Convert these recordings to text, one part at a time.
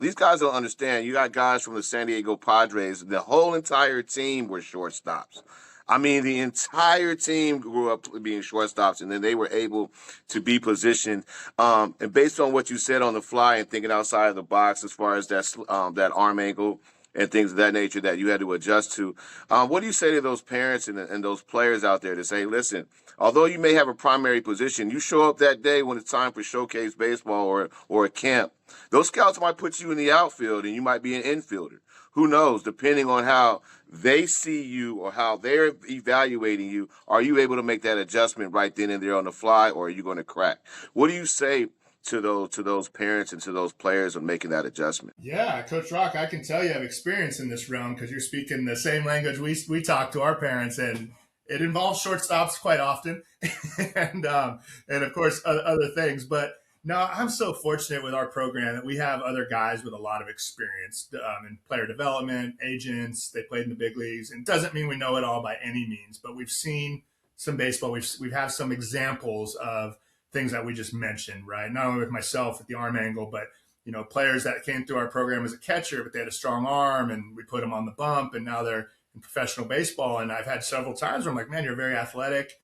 These guys don't understand. You got guys from the San Diego Padres. The whole entire team were shortstops. I mean, the entire team grew up being shortstops, and then they were able to be positioned. And based on what you said on the fly and thinking outside of the box, as far as that arm angle and things of that nature that you had to adjust to, what do you say to those parents and those players out there to say, listen, although you may have a primary position, you show up that day when it's time for showcase baseball or a camp. Those scouts might put you in the outfield and you might be an infielder. Who knows? Depending on how they see you or how they're evaluating you, are you able to make that adjustment right then and there on the fly, or are you going to crack? What do you say to those parents and to those players on making that adjustment? Yeah, Coach Rock, I can tell you have experience in this realm because you're speaking the same language we talk to our parents, and it involves shortstops quite often, and of course other things. But no, I'm so fortunate with our program that we have other guys with a lot of experience in player development, agents. They played in the big leagues, and it doesn't mean we know it all by any means, but we've seen some baseball. We've have some examples of things that we just mentioned, right? Not only with myself at the arm angle, but players that came through our program as a catcher, but they had a strong arm, and we put them on the bump, and now they're in professional baseball. And I've had several times where I'm like, man, you're very athletic.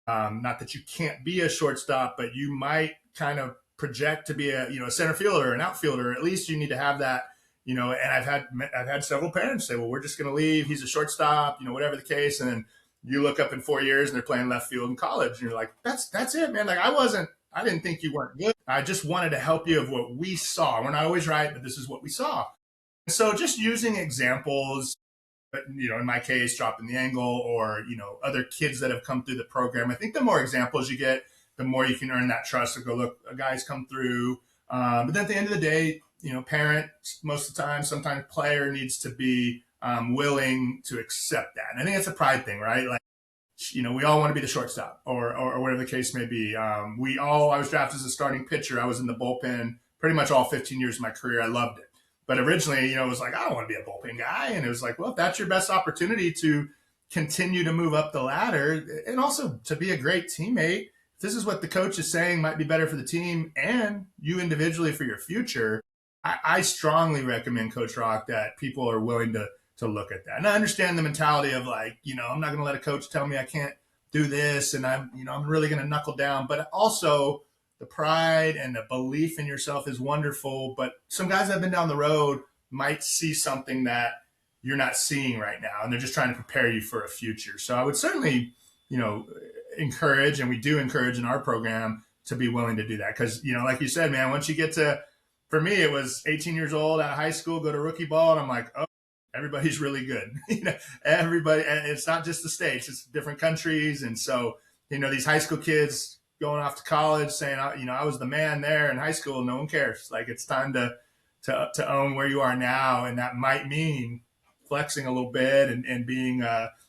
Not that you can't be a shortstop, but you might kind of project to be a center fielder or an outfielder. At least you need to have that. And I've had several parents say, well, we're just going to leave. He's a shortstop, whatever the case. And then you look up in 4 years and they're playing left field in college, and you're like, that's it, man. Like I didn't think you weren't good. I just wanted to help you of what we saw. We're not always right, but this is what we saw. So just using examples, in my case, dropping the angle, or other kids that have come through the program. I think the more examples you get, the more you can earn that trust to go, look, a guy's come through. But then at the end of the day, parent most of the time, sometimes player needs to be willing to accept that. And I think it's a pride thing, right? Like, we all want to be the shortstop or whatever the case may be. I was drafted as a starting pitcher. I was in the bullpen pretty much all 15 years of my career. I loved it. But originally, it was like, I don't want to be a bullpen guy. And it was like, well, if that's your best opportunity to continue to move up the ladder and also to be a great teammate, if this is what the coach is saying might be better for the team and you individually for your future, I strongly recommend, Coach Rock, that people are willing to look at that. And I understand the mentality of like, I'm not going to let a coach tell me I can't do this, and I'm really going to knuckle down. But also the pride and the belief in yourself is wonderful. But some guys that have been down the road might see something that you're not seeing right now, and they're just trying to prepare you for a future. So I would certainly, encourage, and we do encourage in our program, to be willing to do that. Because, like you said, man, once you get to, for me, it was 18 years old out of high school, go to rookie ball, and I'm like, oh, everybody's really good. Everybody, and it's not just the States, it's different countries. And so, these high school kids going off to college saying, I was the man there in high school. No one cares. Like, it's time to own where you are now. And that might mean flexing a little bit and being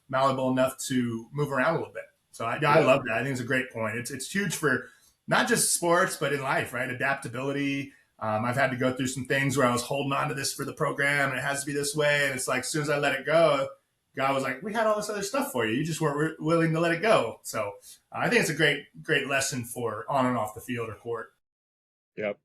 malleable enough to move around a little bit. So I love that. I think it's a great point. It's huge for not just sports, but in life, right? Adaptability. I've had to go through some things where I was holding on to this for the program and it has to be this way. And it's like, as soon as I let it go, God was like, we had all this other stuff for you. You just weren't willing to let it go. So I think it's a great lesson for on and off the field or court. Yep.